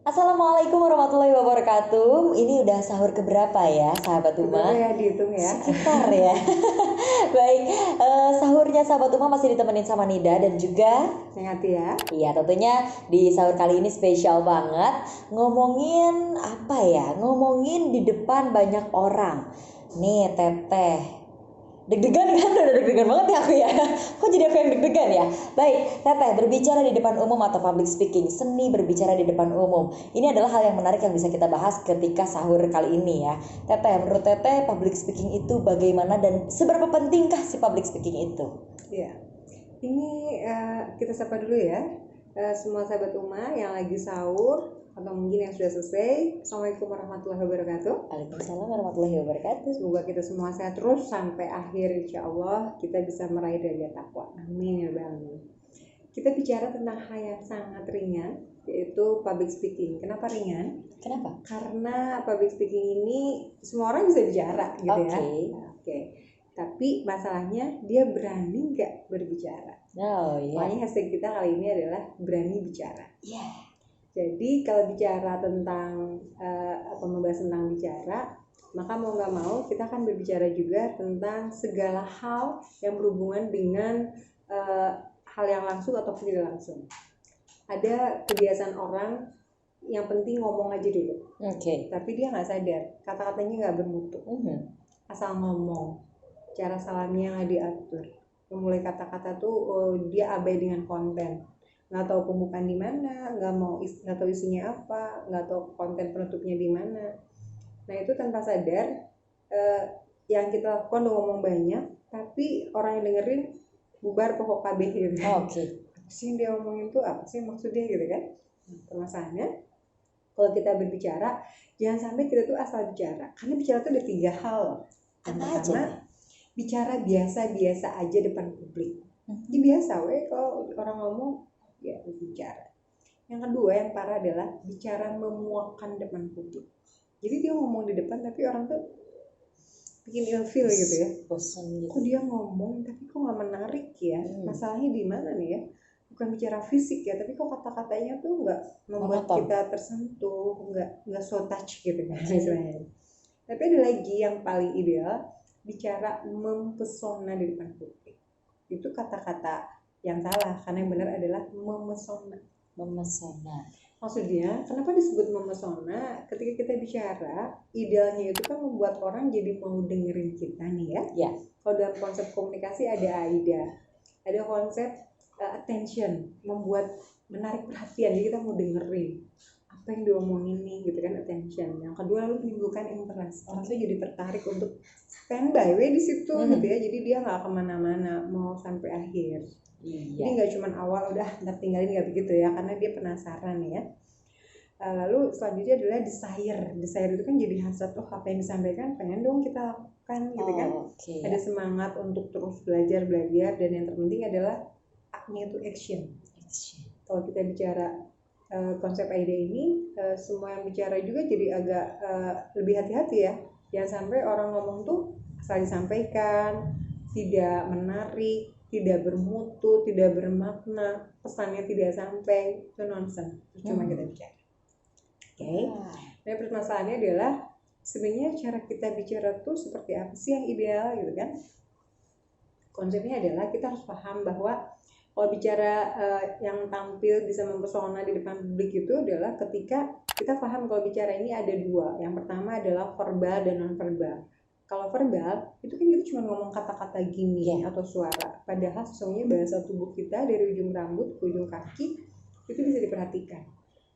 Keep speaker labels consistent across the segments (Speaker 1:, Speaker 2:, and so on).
Speaker 1: Assalamualaikum warahmatullahi wabarakatuh. Ini udah sahur keberapa ya, sahabat Uma?
Speaker 2: Betul ya, dihitung ya.
Speaker 1: Sekitar ya. Baik, sahurnya sahabat Uma masih ditemenin sama Nida dan juga
Speaker 2: Hati ya.
Speaker 1: iya tentunya di sahur kali ini spesial banget. Ngomongin apa ya? Ngomongin di depan banyak orang. Nih Teteh. Deg-degan kan? Udah deg-degan banget ya aku ya. Kok jadi aku yang deg-degan ya? Baik, Teteh, berbicara di depan umum atau public speaking, seni berbicara di depan umum. Ini adalah hal yang menarik yang bisa kita bahas ketika sahur kali ini ya. Teteh, menurut Teteh public speaking itu bagaimana dan seberapa pentingkah si public speaking itu?
Speaker 2: Iya. Ini kita sapa dulu ya. Semua sahabat Uma yang lagi sahur atau mungkin yang sudah selesai. Assalamualaikum warahmatullahi wabarakatuh.
Speaker 1: Waalaikumsalam warahmatullahi wabarakatuh.
Speaker 2: Semoga kita semua sehat terus sampai akhir, insya Allah kita bisa meraih derajat takwa. Amin ya rabbal alamin. Kita bicara tentang hal yang sangat ringan, yaitu public speaking. Kenapa ringan?
Speaker 1: Kenapa?
Speaker 2: Karena public speaking ini semua orang bisa bicara gitu ya. Oke. Tapi masalahnya dia berani nggak berbicara.
Speaker 1: Oh iya.
Speaker 2: Makanya hashtag kita kali ini adalah berani bicara.
Speaker 1: Iya.
Speaker 2: Jadi kalau bicara tentang membahas tentang bicara, maka mau nggak mau kita akan berbicara juga tentang segala hal yang berhubungan dengan hal yang langsung ataupun tidak langsung. Ada kebiasaan orang yang penting ngomong aja dulu.
Speaker 1: Oke.
Speaker 2: Tapi dia nggak sadar, kata-katanya nggak bermutu. Asal ngomong, cara salamnya nggak diatur. Memulai kata-kata tuh dia abai dengan konten. Nggak tahu pembukaan di mana, nggak tahu isinya apa, nggak tahu konten penutupnya di mana. Nah itu tanpa sadar yang kita lakukan udah ngomong banyak, tapi orang yang dengerin bubar pokok KB gitu.
Speaker 1: Oke.
Speaker 2: Apa sih yang dia ngomongin tuh, apa sih maksudnya gitu kan? Permasalahannya kalau kita berbicara jangan sampai kita tuh asal bicara, karena bicara tuh ada 3 hal. Yang pertama, bicara biasa-biasa aja depan publik. Ini biasa kalau orang ngomong ya bicara. Yang kedua yang parah adalah bicara memuakkan depan publik. Jadi dia ngomong di depan tapi orang tuh bikin ilfeel gitu ya.
Speaker 1: Bosan gitu.
Speaker 2: Kok dia ngomong tapi kok nggak menarik ya? Masalahnya di mana nih ya? Bukan bicara fisik ya, tapi kok kata-katanya tuh nggak membuat kita tersentuh, nggak so touch gitu kan istilahnya. Tapi ada lagi yang paling ideal, bicara mempesona di depan publik. Itu kata-kata yang salah, karena yang benar adalah memesona.
Speaker 1: Memesona.
Speaker 2: Maksudnya, kenapa disebut memesona? Ketika kita bicara, idealnya itu kan membuat orang jadi mau dengerin kita nih ya.
Speaker 1: Ya.
Speaker 2: Kalau dalam konsep komunikasi ada AIDA, ada konsep attention, membuat menarik perhatian, jadi kita mau dengerin apa yang diomongin nih gitu kan, attention. Yang kedua lalu menimbulkan interest, orang tuh jadi tertarik untuk standby di situ gitu ya, jadi dia nggak kemana-mana, mau sampai akhir. Jadi nggak cuma awal udah ntar tinggalin, nggak begitu ya, karena dia penasaran ya. Lalu selanjutnya adalah desire itu kan jadi hasrat, apa yang disampaikan pengen dong kita lakukan gitu kan. Ada semangat untuk terus belajar, dan yang terpenting adalah A-nya itu action. Kalau kita bicara konsep ide ini, semua yang bicara juga jadi agak lebih hati-hati ya. Jangan sampai orang ngomong tuh asal disampaikan, tidak menarik, tidak bermutu, tidak bermakna, pesannya tidak sampai, itu nonsense. Cuma kita bicara. Oke. Nah permasalahannya adalah sebenarnya cara kita bicara tuh seperti apa sih yang ideal gitu kan? Konsepnya adalah kita harus paham bahwa kalau bicara yang tampil bisa mempesona di depan publik itu adalah ketika kita paham kalau bicara ini ada 2. Yang pertama adalah verbal dan non-verbal. Kalau verbal itu kan kita cuma ngomong kata-kata gini atau suara. Padahal sesungguhnya bahasa tubuh kita dari ujung rambut ke ujung kaki itu bisa diperhatikan.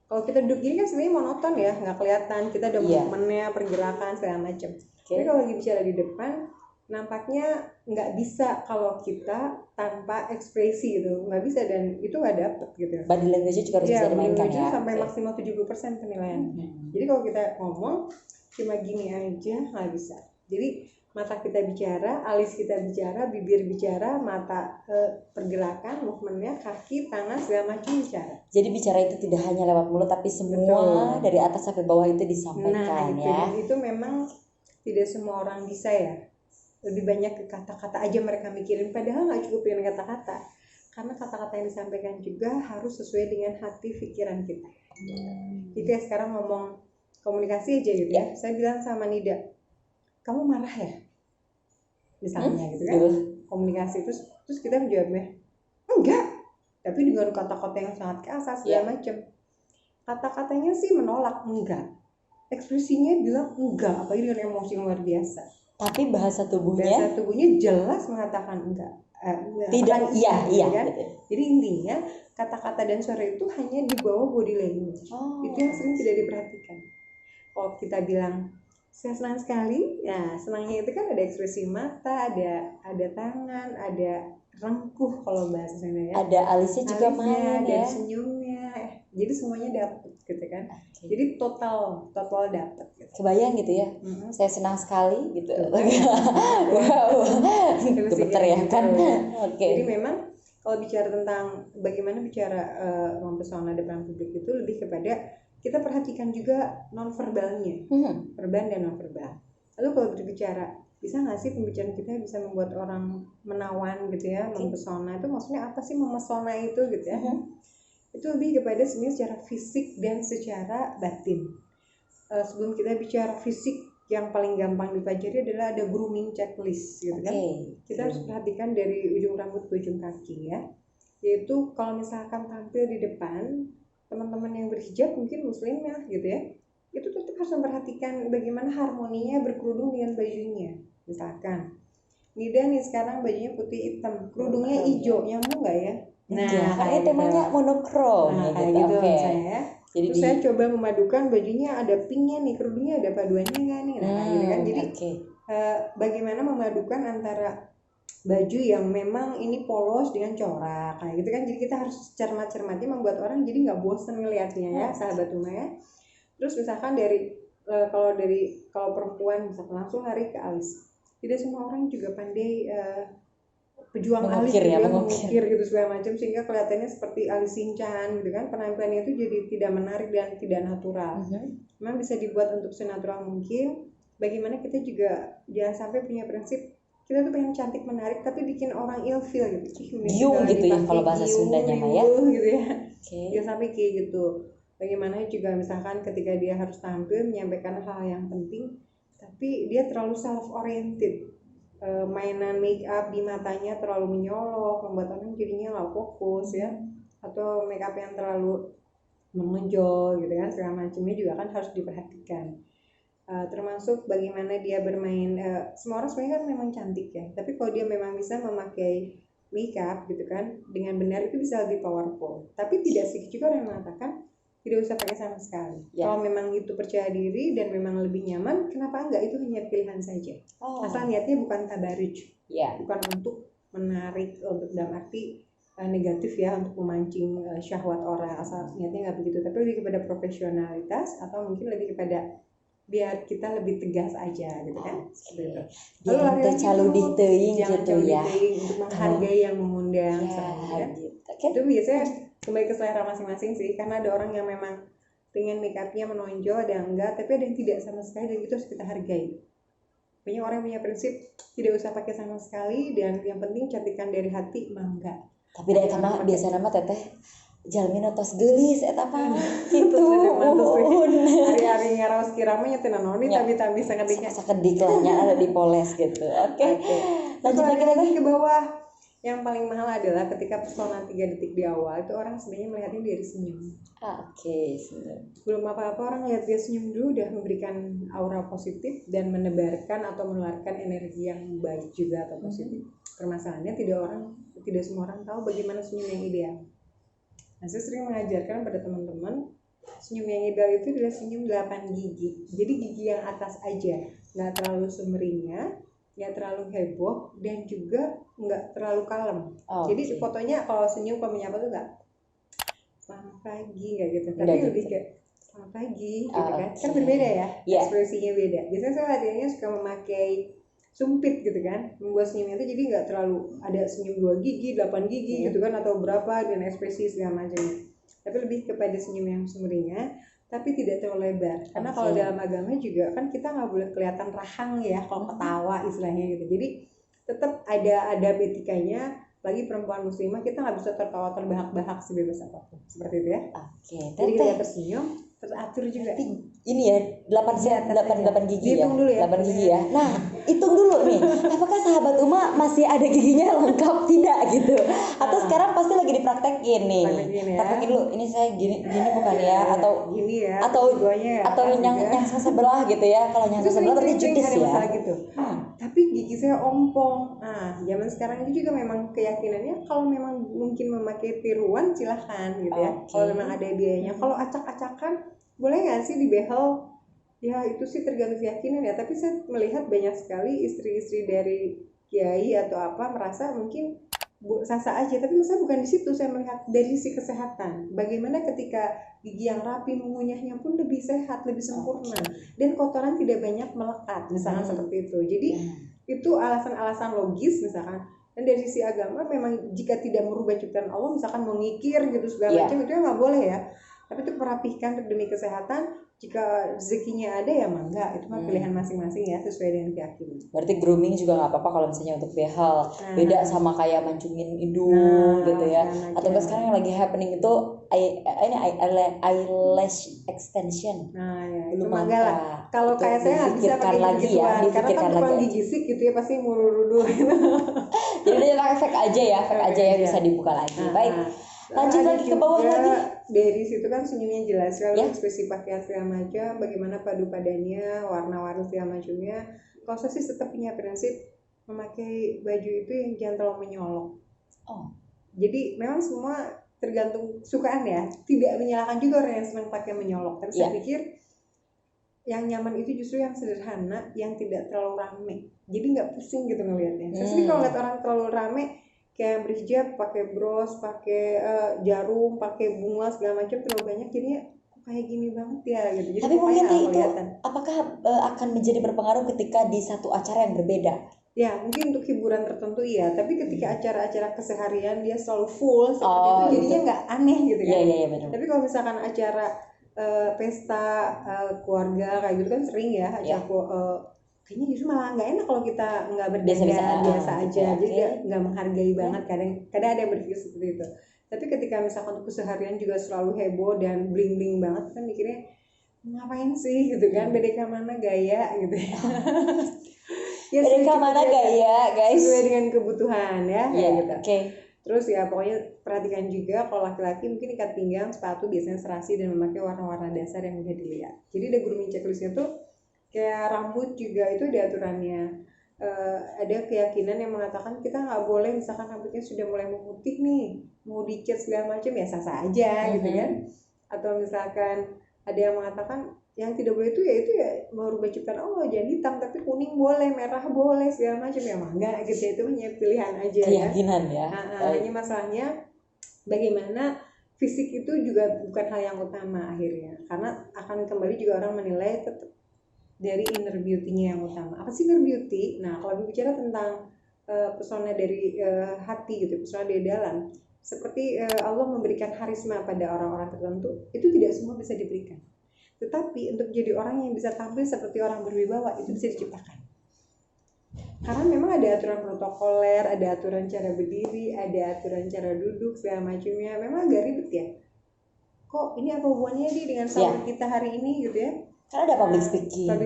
Speaker 2: Kalau kita duduk gini kan sebenarnya monoton ya, nggak kelihatan. Kita ada movementnya, pergerakan segala macam. Tapi kalau lagi bicara di depan, nampaknya nggak bisa kalau kita tanpa ekspresi gitu, nggak bisa, dan itu nggak dapet gitu.
Speaker 1: Body language juga harus bisa dimainkan ya.
Speaker 2: Sampai maksimal 70% penilaian. Jadi kalau kita ngomong cuma gini aja nggak bisa. Jadi mata kita bicara, alis kita bicara, bibir bicara, mata pergerakan, movementnya, kaki, tangan segala macam bicara.
Speaker 1: Jadi bicara itu tidak hanya lewat mulut, tapi semua dari atas sampai bawah itu disampaikan ya.
Speaker 2: Dan itu memang tidak semua orang bisa ya. Lebih banyak ke kata-kata aja mereka mikirin, padahal nggak cukup dengan kata-kata. karena kata-kata yang disampaikan juga harus sesuai dengan hati pikiran kita. Jadi kayak sekarang ngomong komunikasi aja gitu ya, saya bilang sama Nida, kamu marah ya, misalnya gitu kan, komunikasi, terus kita menjawabnya enggak, tapi dengan kata-kata yang sangat kasar segala macam. Kata-katanya sih menolak enggak, ekspresinya bilang enggak, apalagi dengan emosi yang luar biasa.
Speaker 1: Tapi bahasa tubuhnya
Speaker 2: jelas mengatakan enggak.
Speaker 1: Tidak, iya
Speaker 2: kan? Jadi intinya kata-kata dan suara itu hanya di bawah body language. Itu yang sering tidak diperhatikan. Kalau kita bilang saya senang sekali, ya senangnya itu kan ada ekspresi mata, ada tangan, ada rengkuh kalau bahasa Sunda ya.
Speaker 1: Ada alisnya juga main
Speaker 2: dan
Speaker 1: ya.
Speaker 2: senyumnya. Jadi semuanya dapat gitu kan. Jadi total dapat. Gitu.
Speaker 1: Kebayang gitu ya. Saya senang sekali gitu.
Speaker 2: Wow.
Speaker 1: Gemeter ya kan.
Speaker 2: Jadi memang kalau bicara tentang bagaimana bicara mempesona depan publik itu lebih kepada kita perhatikan juga nonverbalnya, verbal dan nonverbal. Lalu kalau berbicara, bisa nggak sih pembicaraan kita bisa membuat orang menawan gitu ya, mempesona, itu maksudnya apa sih memesona itu gitu ya? Itu lebih kepada sebenarnya secara fisik dan secara batin. Sebelum kita bicara fisik, yang paling gampang dipelajari adalah ada grooming checklist gitu kan. Kita harus perhatikan dari ujung rambut ke ujung kaki ya. Yaitu kalau misalkan tampil di depan teman-teman yang berhijab, mungkin muslim ya gitu ya, itu tetap harus memperhatikan bagaimana harmoninya berkerudung dengan bajunya. Misalkan Nida nih sekarang bajunya putih hitam, kerudungnya hijau, nyambung nggak ya?
Speaker 1: Nah, karena temanya monokrom
Speaker 2: gitu misalnya. Jadi terus saya coba memadukan bajunya ada pinknya nih, kerudungnya ada paduannya nggak nih? Nah gitu kan. Jadi bagaimana memadukan antara baju yang memang ini polos dengan corak kayak gitu kan. Jadi kita harus cermat-cermatnya membuat orang jadi nggak bosan ngelihatnya ya, sahabat Uma ya. Terus misalkan kalau perempuan misalkan langsung lari ke alis. Tidak semua orang juga pandai pejuang alis gitu ya, mengukir gitu segala macam sehingga kelihatannya seperti alis sinchan gitu kan. Penampilannya itu jadi tidak menarik dan tidak natural. Memang bisa dibuat untuk senatural mungkin. Bagaimana kita juga jangan sampai punya prinsip kita tuh pengen cantik menarik tapi bikin orang ilfeel gitu.
Speaker 1: Giung gitu ya kalau bahasa Sundanya mah ya.
Speaker 2: Gitu ya. Jangan sampai kayak gitu. Bagaimana juga misalkan ketika dia harus tampil menyampaikan hal yang penting tapi dia terlalu self oriented. Mainan make up di matanya terlalu menyolok, membuat orang jadinya nggak fokus ya, atau make up yang terlalu menonjol gitu kan, segala macamnya juga kan harus diperhatikan. Termasuk bagaimana dia bermain, semua orang sebenarnya kan memang cantik ya, tapi kalau dia memang bisa memakai make up gitu kan dengan benar itu bisa lebih powerful. Tapi tidak sedikit juga orang yang mengatakan tidak usah pakai sama sekali. Kalau memang itu percaya diri dan memang lebih nyaman, kenapa enggak? Itu hanya pilihan saja. Asal niatnya bukan tabaruj, bukan untuk menarik, untuk dalam arti negatif ya, untuk memancing syahwat orang. Asal niatnya nggak begitu, tapi lebih kepada profesionalitas atau mungkin lebih kepada biar kita lebih tegas aja gitu kan.
Speaker 1: Lalu lari-lari gitu ya,
Speaker 2: untuk menghargai yang mengundang kan? Itu biasanya kembali ke selera masing-masing sih, karena ada orang yang memang pengen make upnya menonjol, ada yang enggak, tapi ada yang tidak sama sekali, dan itu harus kita hargai. Banyak orang punya prinsip tidak usah pakai sama sekali dan yang penting cantikan dari hati mah enggak.
Speaker 1: Tapi dari sama biasa nama teteh jalmi tos geulis eta mah gitu.
Speaker 2: Hari-hari ngaraos kiramanya teh nanoni tapi bisa ngediknya.
Speaker 1: Sakedik lah nya ada dipoles gitu. Oke.
Speaker 2: Lanjut lagi ke bawah. Yang paling mahal adalah ketika pesona 3 detik di awal itu orang sebenarnya melihatnya dari senyum.
Speaker 1: Senyum.
Speaker 2: Belum apa-apa orang lihat dia senyum dulu udah memberikan aura positif dan menebarkan atau menularkan energi yang baik juga atau positif. Permasalahannya tidak semua orang tahu bagaimana senyum yang ideal. Nah, saya sering mengajarkan pada teman-teman senyum yang ideal itu adalah senyum 8 gigi. Jadi gigi yang atas aja, nggak terlalu sumringah, nggak terlalu heboh dan juga nggak terlalu kalem. Jadi fotonya kalau senyum kalau menyapa tuh nggak selamat pagi nggak gitu, tapi lebih kayak selamat pagi gitu kan. Kan berbeda ya, ekspresinya beda. Biasanya saya latihannya suka memakai sumpit gitu kan, membuat senyumnya itu jadi nggak terlalu ada senyum 2 gigi, 8 gigi gitu kan, atau berapa dengan ekspresi segala macam. Tapi lebih kepada senyum yang sumringah tapi tidak terlalu lebar, karena kalau dalam agama juga kan kita nggak boleh kelihatan rahang ya kalau ketawa istilahnya gitu. Jadi tetap ada etikanya, Bagi perempuan muslimah kita nggak bisa tertawa terbahak-bahak sebebas apapun, seperti itu ya.
Speaker 1: Oke,
Speaker 2: Jadi kita
Speaker 1: Teteh.
Speaker 2: tersenyum, teratur juga.
Speaker 1: Ini ya 8
Speaker 2: Di atas aja.
Speaker 1: gigi ya.
Speaker 2: Dihitung dulu ya.
Speaker 1: 8 gigi ya. Nah, hitung dulu nih. Apakah sahabat Uma masih ada giginya lengkap tidak gitu? Atau sekarang pasti lagi dipraktekin nih.
Speaker 2: Praktekin ya.
Speaker 1: Praktekin dulu. Ini saya gini bukan ya, atau
Speaker 2: gini ya.
Speaker 1: atau
Speaker 2: keduanya ya,
Speaker 1: atau
Speaker 2: atas
Speaker 1: yang
Speaker 2: juga.
Speaker 1: sebelah gitu ya. Kalau yang
Speaker 2: Itu
Speaker 1: sebelah berarti
Speaker 2: sering-sering
Speaker 1: judis
Speaker 2: ada
Speaker 1: ya.
Speaker 2: masalah gitu. Tapi gigi saya ompong. Nah, zaman sekarang itu juga memang keyakinannya kalau memang mungkin memakai tiruan silahkan gitu ya.
Speaker 1: Oke.
Speaker 2: Kalau memang ada biayanya. Kalau acak-acakan boleh nggak sih dibehel? Ya itu sih tergantung keyakinan ya. Tapi saya melihat banyak sekali istri-istri dari kiai atau apa merasa mungkin sasa aja. Tapi saya bukan di situ. Saya melihat dari sisi kesehatan. Bagaimana ketika gigi yang rapi mengunyahnya pun lebih sehat, lebih sempurna, dan kotoran tidak banyak melekat, misalkan seperti itu. Jadi itu alasan-alasan logis misalkan. Dan dari sisi agama memang jika tidak merubah ciptaan Allah, misalkan mau ngikir gitu segala macam, itu ya nggak boleh ya. Tapi itu merapihkan demi kesehatan. Jika rezekinya ada ya mangga, itu mah pilihan masing-masing ya, sesuai dengan keyakinan.
Speaker 1: Berarti grooming juga nggak apa-apa kalau misalnya untuk behel. Beda sama kayak mancungin hidung gitu ya. Atau enggak sekarang yang lagi happening itu eyelash extension.
Speaker 2: Nah ya,
Speaker 1: Belum
Speaker 2: itu mangga lah. Kalau kayak saya nggak bisa pakai
Speaker 1: lagi ya,
Speaker 2: karena kan tukang gigi sik gitu ya, pasti mulu-mulu gitu.
Speaker 1: Jadi dia efek aja ya, yang bisa dibuka lagi. Baik. Lanjut lagi ke bawah lagi.
Speaker 2: Dari situ kan senyumnya jelas, lalu ekspresi pakaian segala macam, bagaimana padu padannya, warna-warni segala macamnya. Kalau saya sih tetap punya prinsip memakai baju itu yang jangan terlalu menyolok. Jadi memang semua tergantung sukaan ya, tidak menyalahkan juga orang yang senang pakai menyolok. Tapi saya pikir yang nyaman itu justru yang sederhana, yang tidak terlalu rame. Jadi nggak pusing gitu ngelihatnya. Saya sendiri kalau lihat orang terlalu rame, kayak berhijab, pakai bros, pakai jarum, pakai bunga segala macam terlalu banyak, jadinya kok kayak gini banget ya gitu. Jadi
Speaker 1: tapi mungkin itu apakah akan menjadi berpengaruh ketika di satu acara yang berbeda?
Speaker 2: Ya mungkin untuk hiburan tertentu iya, tapi ketika acara-acara keseharian dia selalu full seperti itu, jadinya nggak aneh gitu kan.
Speaker 1: Iya, benar.
Speaker 2: Tapi kalau misalkan acara pesta keluarga kayak gitu kan sering ya, kayaknya justru malah nggak enak kalau kita nggak berdandan biasa aja, jadi nggak menghargai banget. Kadang ada yang berpikir seperti itu. Tapi ketika misalkan untuk keseharian juga selalu heboh dan bling bling banget, kan mikirnya ngapain sih gitu kan, beda mana gaya gitu ya. Ya
Speaker 1: beda mana gaya guys,
Speaker 2: sesuai dengan kebutuhan ya gitu. Terus ya pokoknya perhatikan juga kalau laki-laki mungkin ikat pinggang, sepatu biasanya serasi dan memakai warna-warna dasar yang mudah dilihat. Jadi ada grooming checklistnya tuh. Kayak rambut juga itu ada aturannya. Ada keyakinan yang mengatakan kita nggak boleh misalkan rambutnya sudah mulai memutih nih, mau dicat segala macam ya sah-sah aja gitu kan. Atau misalkan ada yang mengatakan yang tidak boleh itu ya merubah ciptaan Allah, jangan hitam tapi kuning boleh, merah boleh segala macam ya mangga gitu. Itu hanya pilihan aja
Speaker 1: keyakinan ya.
Speaker 2: Hanya masalahnya bagaimana fisik itu juga bukan hal yang utama akhirnya, karena akan kembali juga orang menilai tetap dari inner beauty-nya yang utama. Apa sih inner beauty? Nah, kalau bicara tentang pesona dari hati gitu, pesona dari dalam, seperti Allah memberikan harisma pada orang-orang tertentu, itu tidak semua bisa diberikan. Tetapi untuk jadi orang yang bisa tampil seperti orang berwibawa, itu bisa diciptakan. Karena memang ada aturan protokoler, ada aturan cara berdiri, ada aturan cara duduk, segala macamnya. Memang agak ribet ya. Kok ini apa hubungannya nih dengan sahur kita hari ini gitu ya?
Speaker 1: Karena ada public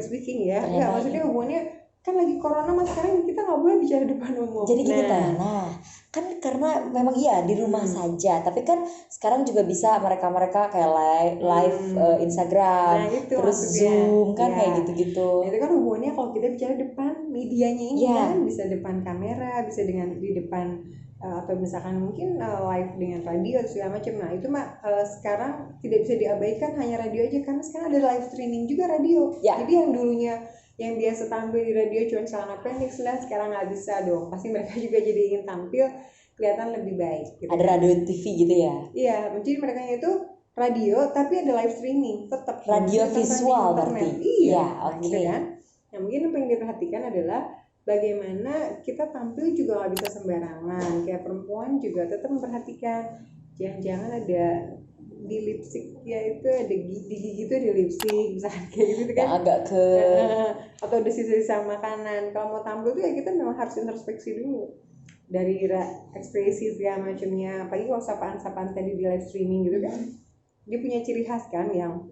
Speaker 1: speaking
Speaker 2: ya. Ya maksudnya hubungannya kan lagi corona mas, sekarang kita nggak boleh bicara depan umum.
Speaker 1: Jadi gini kan karena memang di rumah saja, tapi kan sekarang juga bisa mereka kayak live Instagram, terus Zoom kan kayak gitu-gitu.
Speaker 2: Itu kan hubungannya kalau kita bicara depan medianya ini kan bisa depan kamera, bisa dengan di depan atau misalkan mungkin live dengan radio atau segala macam. Nah itu sekarang tidak bisa diabaikan hanya radio aja, karena sekarang ada live streaming juga radio. Jadi yang dulunya yang biasa tampil di radio cuma celana pendek, sekarang nggak bisa dong. Pasti mereka juga jadi ingin tampil kelihatan lebih baik. Gitu.
Speaker 1: Ada radio TV gitu ya?
Speaker 2: Iya, jadi mereka itu radio tapi ada live streaming tetap.
Speaker 1: Radio visual berarti.
Speaker 2: Iya, gitu kan. Nah mungkin apa yang diperhatikan adalah bagaimana kita tampil juga nggak bisa sembarangan. Kayak perempuan juga tetap memperhatikan, jangan-jangan ada di lipstick ya itu ada di gigi itu ada lipstick misalkan kayak gitu kan,
Speaker 1: agak ke
Speaker 2: atau ada sisa-sisa makanan. Kalau mau tampil tuh ya kita memang harus introspeksi dulu. dari ekspresi segala macamnya, apalagi kalau sapaan-sapaan tadi di live streaming gitu kan, dia punya ciri khas kan yang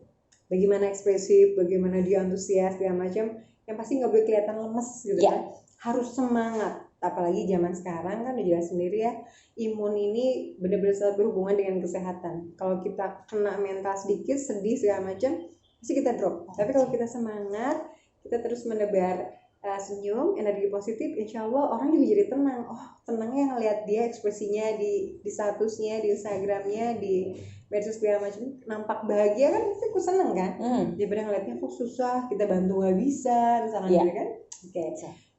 Speaker 2: bagaimana ekspresif, bagaimana dia antusias segala macam, yang pasti nggak boleh kelihatan lemes gitu
Speaker 1: Ya.
Speaker 2: kan, harus semangat. Apalagi zaman sekarang kan udah jelas sendiri ya, imun ini benar-benar sangat berhubungan dengan kesehatan. Kalau kita kena mental sedikit, sedih segala macam, pasti kita drop. Tapi kalau kita semangat, kita terus menebar senyum, energi positif, insya Allah orang juga jadi tenang. Oh, tenangnya ngeliat dia ekspresinya di statusnya, di Instagramnya, di medsos segala macam, nampak bahagia kan, pasti aku seneng kan. Daripada ngeliatnya kok susah, kita bantu nggak bisa, misalkan gitu kan. Oke.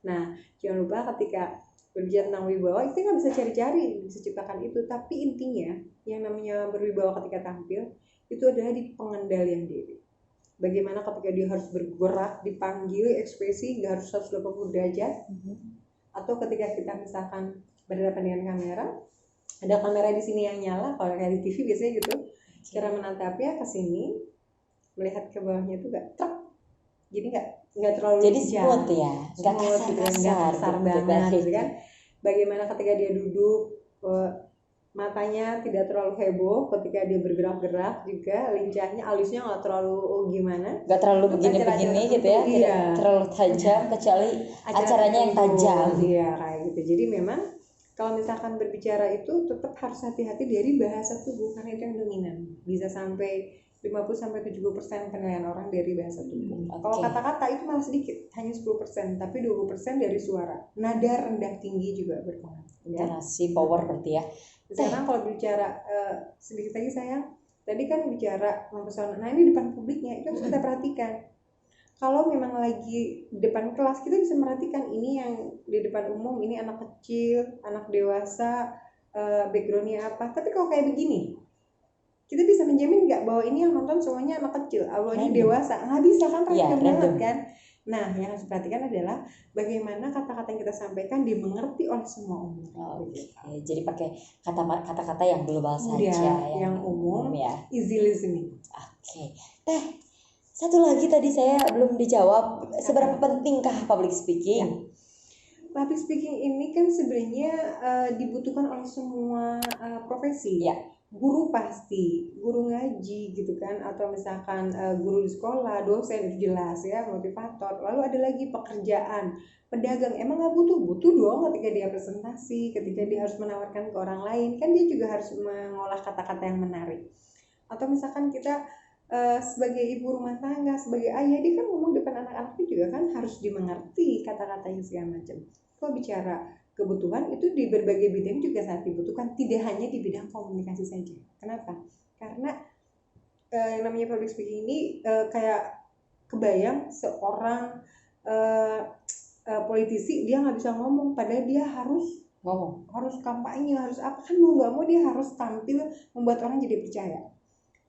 Speaker 2: Nah, jangan lupa ketika berbicara tentang wibawa, kita nggak bisa cari-cari, bisa ciptakan itu. Tapi intinya, yang namanya berwibawa ketika tampil, itu adalah di pengendalian diri. Bagaimana ketika dia harus bergerak, dipanggil, ekspresi, nggak harus 180 derajat. Atau ketika kita misalkan berhadapan dengan kamera, ada kamera di sini yang nyala, kalau kayak di TV biasanya gitu, cara menatapnya ke sini, melihat ke bawahnya itu nggak truk, jadi nggak terlalu
Speaker 1: jadi smooth ya, nggak
Speaker 2: kasar banget gitu kan. Bagaimana ketika dia duduk, matanya tidak terlalu heboh, ketika dia bergerak-gerak juga lincahnya, alisnya nggak terlalu gimana,
Speaker 1: nggak terlalu begini-begini gitu ya, tidak terlalu tajam, kecuali acaranya yang tajam.
Speaker 2: Iya kayak gitu. Jadi memang kalau misalkan berbicara itu tetap harus hati-hati dari bahasa tubuh, karena itu yang dominan, bisa sampai 50-70% penilaian orang dari bahasa tubuh. Kalau kata-kata itu malah sedikit, hanya 10%, tapi 20% dari suara, nada rendah tinggi juga berpengaruh.
Speaker 1: Intonasi, power berarti ya.
Speaker 2: Sekarang kalau bicara sedikit lagi sayang, tadi kan bicara mempesona. Nah ini depan publiknya itu harus kita perhatikan. Kalau memang lagi di depan kelas, kita bisa merhatikan ini yang di depan umum, ini anak kecil, anak dewasa, backgroundnya apa. Tapi kalau kayak begini, kita bisa menjamin nggak bahwa ini yang nonton semuanya anak kecil, awalnya dewasa? Nggak bisa kan, random banget kan. Nah, yang harus diperhatikan adalah bagaimana kata-kata yang kita sampaikan dimengerti oleh semua umum.
Speaker 1: Jadi pakai kata-kata yang global saja,
Speaker 2: yang umum ya, easy listening.
Speaker 1: Teh, satu lagi tadi saya belum dijawab, seberapa pentingkah public speaking?
Speaker 2: Public speaking ini kan sebenarnya dibutuhkan oleh semua profesi. Guru pasti, guru ngaji gitu kan, atau misalkan guru di sekolah, dosen itu jelas ya, motivator. Lalu ada lagi pekerjaan, pedagang, emang nggak butuh dong ketika dia presentasi, ketika dia harus menawarkan ke orang lain, kan dia juga harus mengolah kata-kata yang menarik. Atau misalkan kita sebagai ibu rumah tangga, sebagai ayah, dia kan ngomong depan anak-anaknya juga kan harus dimengerti kata-katanya segala macam. Kalau bicara kebutuhan itu di berbagai bidang juga sangat dibutuhkan, tidak hanya di bidang komunikasi saja. Kenapa? Karena yang namanya public speaking ini kayak kebayang seorang politisi, dia nggak bisa ngomong, padahal dia harus kampanye, harus apa, kan mau nggak mau dia harus tampil membuat orang jadi percaya.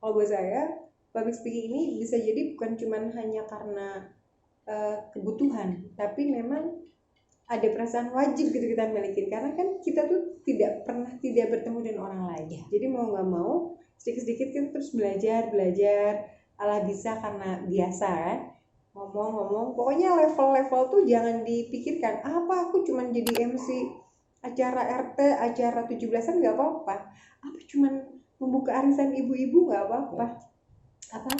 Speaker 2: Kalau buat saya, public speaking ini bisa jadi bukan cuma hanya karena kebutuhan, tapi memang ada perasaan wajib gitu kita miliki, karena kan kita tuh tidak pernah tidak bertemu dengan orang lain. Jadi mau nggak mau sedikit-sedikit kita terus belajar ala bisa karena biasa kan, ngomong. Pokoknya level-level tuh jangan dipikirkan apa aku cuman jadi MC acara RT, acara 17-an nggak apa-apa, apa cuman membuka arisan ibu-ibu nggak apa-apa, apa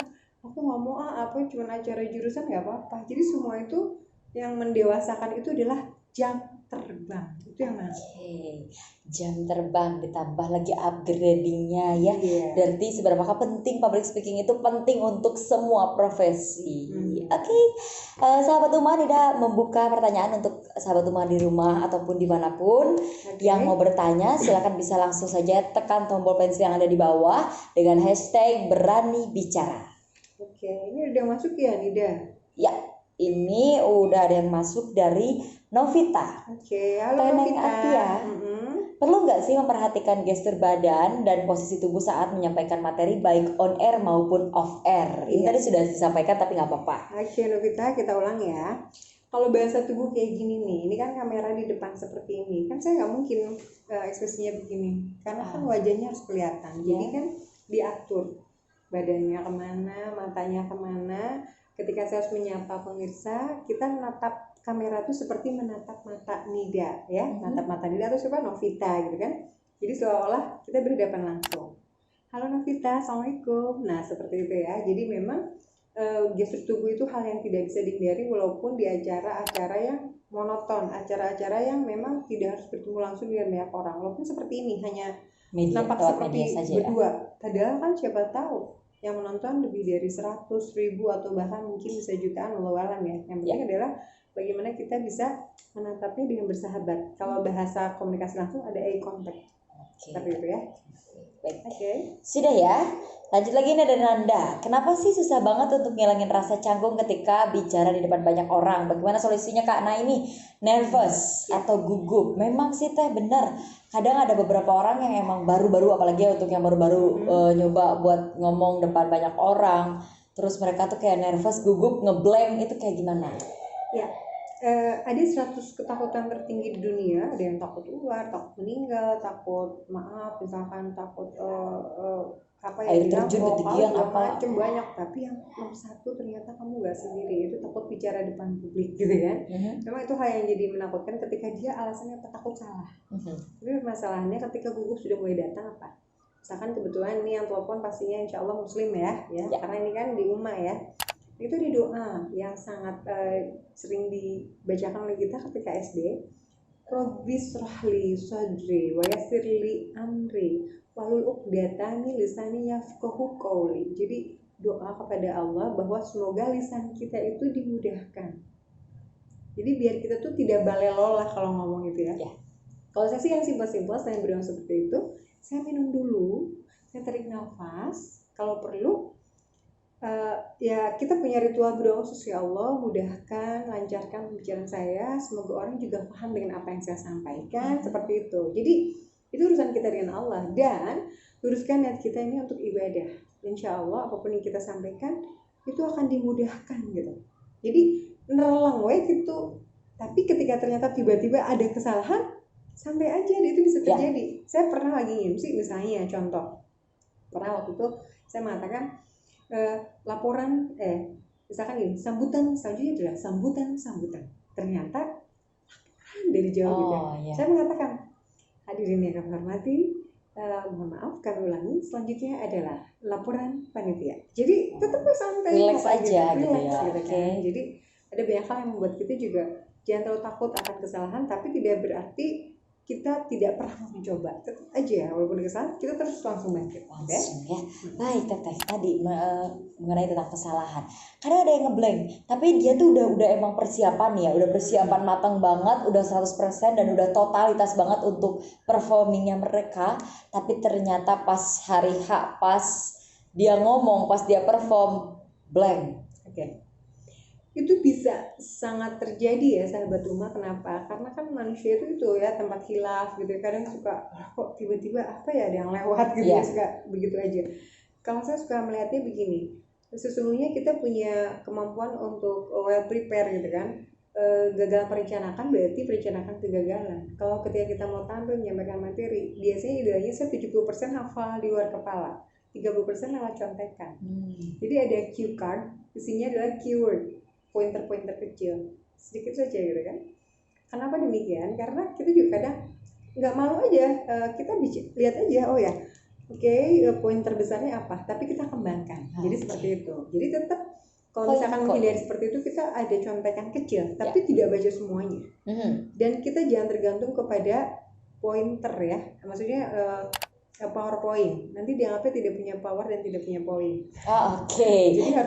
Speaker 2: aku ngomong apa cuman acara jurusan nggak apa-apa. Jadi semua itu yang mendewasakan itu adalah jam terbang, itu yang mana?
Speaker 1: Jam terbang ditambah lagi upgradingnya ya. Berarti seberapa penting public speaking itu penting untuk semua profesi. Sahabat Uma, tidak membuka pertanyaan untuk sahabat Uma di rumah ataupun dimanapun yang mau bertanya, silakan bisa langsung saja tekan tombol pensil yang ada di bawah dengan hashtag berani bicara.
Speaker 2: Ini udah masuk ya Nida?
Speaker 1: Ya, ini udah ada yang masuk dari Novita.
Speaker 2: Halo Novita.
Speaker 1: Perlu nggak sih memperhatikan gestur badan dan posisi tubuh saat menyampaikan materi baik on air maupun off air? Ini tadi sudah disampaikan tapi nggak apa-apa.
Speaker 2: Novita, kita ulang ya. Kalau bahasa tubuh kayak gini nih, ini kan kamera di depan seperti ini, kan saya nggak mungkin ekspresinya begini, karena kan wajahnya harus kelihatan. Jadi kan diatur badannya kemana, matanya kemana. Ketika saya harus menyapa pemirsa, kita menatap kamera tuh seperti menatap mata Nida ya, menatap mata Nida atau siapa Novita gitu kan. Jadi seolah-olah kita berhadapan langsung. Halo Novita, assalamualaikum. Nah seperti itu ya. Jadi memang gestur tubuh itu hal yang tidak bisa dihindari walaupun di acara-acara yang monoton, acara-acara yang memang tidak harus bertemu langsung dengan banyak orang. Walaupun seperti ini hanya
Speaker 1: Media,
Speaker 2: nampak
Speaker 1: lewat
Speaker 2: seperti
Speaker 1: media saja ya.
Speaker 2: berdua. Padahal kan siapa tahu yang menonton lebih dari 100.000 atau bahkan mungkin bisa jutaan, wallahu alam ya. Yang penting adalah bagaimana kita bisa menatapnya dengan bersahabat. Kalau bahasa komunikasi langsung ada eye contact. Seperti itu ya.
Speaker 1: Baik.
Speaker 2: Oke.
Speaker 1: Sudah ya. Lanjut lagi nih dari Nanda. Kenapa sih susah banget untuk ngilangin rasa canggung ketika bicara di depan banyak orang? Bagaimana solusinya Kak? Nah ini nervous atau gugup. Memang sih Teh benar. Kadang ada beberapa orang yang emang baru-baru, apalagi untuk yang baru-baru nyoba buat ngomong depan banyak orang. Terus mereka tuh kayak nervous, gugup, ngeblank, itu kayak gimana?
Speaker 2: Ya, ada 100 ketakutan tertinggi di dunia. Ada yang takut ular, takut meninggal, takut maaf, misalkan takut
Speaker 1: Air terjun, ketinggian, apa
Speaker 2: macam banyak. Tapi yang nomor satu ternyata kamu gak sendiri, itu takut bicara depan publik gitu kan. Memang itu hal yang jadi menakutkan ketika dia alasannya takut salah. Tapi masalahnya ketika gugup sudah mulai datang apa? Misalkan kebetulan ini yang telepon pastinya insya Allah muslim ya. Karena ini kan di ummah ya. Itu di doa yang sangat sering dibacakan oleh kita ketika SD. Rabbi shrahli sadri wa yassirli amri wahlul 'uqdatami lisani yafqahu qawli. Jadi doa kepada Allah bahwa semoga lisan kita itu dimudahkan. Jadi biar kita tuh tidak balelo lah kalau ngomong itu ya. Kalau saya sih yang simpel-simpel, saya berdoa seperti itu. Saya minum dulu, saya tarik nafas. Kalau perlu ya kita punya ritual berdoa khusus, ya Allah mudahkan, lancarkan pembicaraan saya, semoga orang juga paham dengan apa yang saya sampaikan, seperti itu. Jadi itu urusan kita dengan Allah, dan luruskan niat kita ini untuk ibadah. Insya Allah apapun yang kita sampaikan itu akan dimudahkan gitu. Jadi nerelang we gitu. Tapi ketika ternyata tiba-tiba ada kesalahan, santai aja, itu bisa terjadi. Saya pernah lagi MC misalnya, contoh, pernah waktu itu saya mengatakan laporan misalkan gini, sambutan selanjutnya adalah sambutan. Ternyata laporan dari jauh gitu. Saya mengatakan, hadirin yang kami hormati, mohon maaf kami ulangi, selanjutnya adalah laporan panitia. Jadi tetap santai,
Speaker 1: relax aja gitu ya.
Speaker 2: Kan. Jadi ada banyak hal yang membuat kita juga jangan terlalu takut akan kesalahan, tapi tidak berarti kita tidak pernah mencoba. Tetap aja walaupun kesalahan kita terus langsung bangkit.
Speaker 1: Langsung ya. Baik Teteh, tadi mengenai tentang kesalahan. Kadang ada yang ngeblank, tapi dia tuh udah emang persiapan ya, udah persiapan matang banget, udah 100% dan udah totalitas banget untuk performingnya mereka, tapi ternyata pas hari H, pas dia ngomong, pas dia perform, blank.
Speaker 2: Itu bisa sangat terjadi ya sahabat rumah. Kenapa? Karena kan manusia itu ya tempat khilaf gitu. Kadang suka kok tiba-tiba apa ya ada yang lewat gitu ya, suka begitu aja. Kalau saya suka melihatnya begini, sesungguhnya kita punya kemampuan untuk well prepare gitu kan. Gagal perencanaan berarti perencanaan kegagalan. Kalau ketika kita mau tampil menyampaikan materi, biasanya idealnya saya 70% hafal di luar kepala, 30% lewat contekan. Jadi ada cue card, isinya adalah keyword, pointer-pointer kecil, sedikit saja gitu kan. Kenapa demikian? Karena kita juga kadang nggak malu aja, kita lihat aja, oh ya, poin terbesarnya apa, tapi kita kembangkan. Jadi seperti itu. Jadi tetap kalau misalkan menghindari seperti itu, kita ada contekan kecil, tapi tidak baca semuanya. Dan kita jangan tergantung kepada pointer ya, maksudnya PowerPoint, nanti dianggapnya tidak punya power dan tidak punya poin.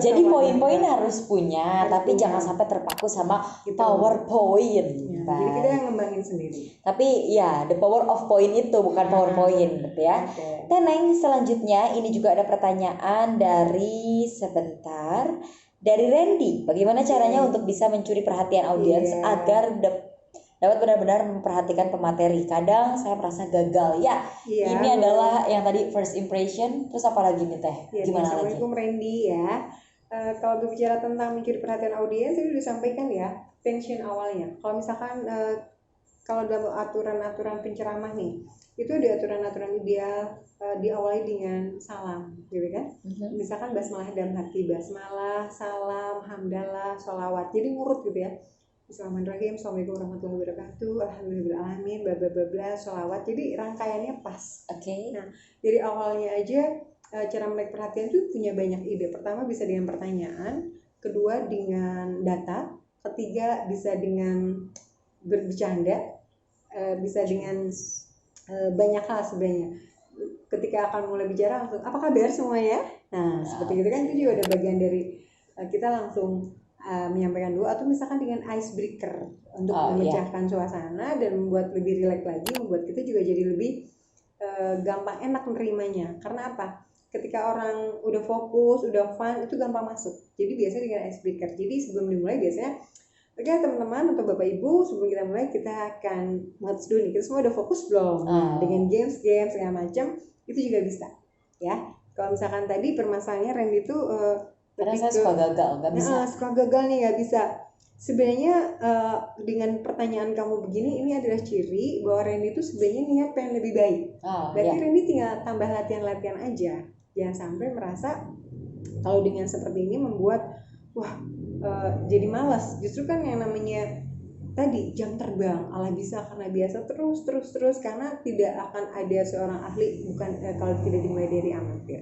Speaker 1: Jadi poin-poin harus punya, tapi jangan sampai terpaku sama gitu. PowerPoint.
Speaker 2: Ya, jadi kita yang ngembangin sendiri.
Speaker 1: Tapi ya, the power of point itu bukan PowerPoint, gitu ya. Teneng, selanjutnya ini juga ada pertanyaan dari Randy. Bagaimana caranya untuk bisa mencuri perhatian audiens agar dapat benar-benar memperhatikan pemateri? Kadang saya merasa gagal ya. Ini adalah yang tadi first impression. Terus apa lagi nih Teh? Gimana lagi?
Speaker 2: Assalamualaikum Randy ya. Kalau berbicara tentang mencuri perhatian audiens, itu disampaikan ya tension awalnya. Kalau misalkan kalau dalam aturan-aturan penceramah nih, itu ada aturan-aturan ideal, diawali dengan salam gitu kan. Misalkan basmalah dalam hati, basmalah, salam, hamdalah, sholawat. Jadi ngurut gitu ya. Bismillahirrahmanirrahim, Assalamualaikum warahmatullahi wabarakatuh, alhamdulillahirrahmanirrahim, bla bla bla bla, sholawat. Jadi rangkaiannya pas.
Speaker 1: Oke.
Speaker 2: Nah, dari awalnya aja cara menarik perhatian tuh punya banyak ide. Pertama bisa dengan pertanyaan, kedua dengan data, ketiga bisa dengan bercanda, bisa dengan banyak hal sebenarnya. Ketika akan mulai bicara langsung, apa kabar semuanya? Nah, seperti itu kan, itu juga ada bagian dari kita langsung menyampaikan doa, atau misalkan dengan icebreaker untuk memecahkan suasana dan membuat lebih rileks lagi, membuat kita juga jadi lebih gampang enak menerimanya. Karena apa? Ketika orang udah fokus, udah fun, itu gampang masuk. Jadi biasanya dengan icebreaker. Jadi sebelum dimulai biasanya, oke teman-teman atau bapak ibu, sebelum kita mulai kita akan nge dulu nih, kita semua udah fokus belum? Nah, dengan games segala macam itu juga bisa, ya. Kalau misalkan tadi permasalahannya Randy itu
Speaker 1: karena saya suka gagal, nggak bisa.
Speaker 2: Suka gagal nih, nggak bisa. Sebenarnya dengan pertanyaan kamu begini, ini adalah ciri bahwa Randy itu sebenarnya niat pengen lebih baik. Berarti Randy tinggal tambah latihan-latihan aja. Jangan sampai merasa kalau dengan seperti ini membuat jadi malas. Justru kan yang namanya tadi jam terbang, Allah bisa karena biasa terus karena tidak akan ada seorang ahli bukan kalau tidak dimulai dari amatir.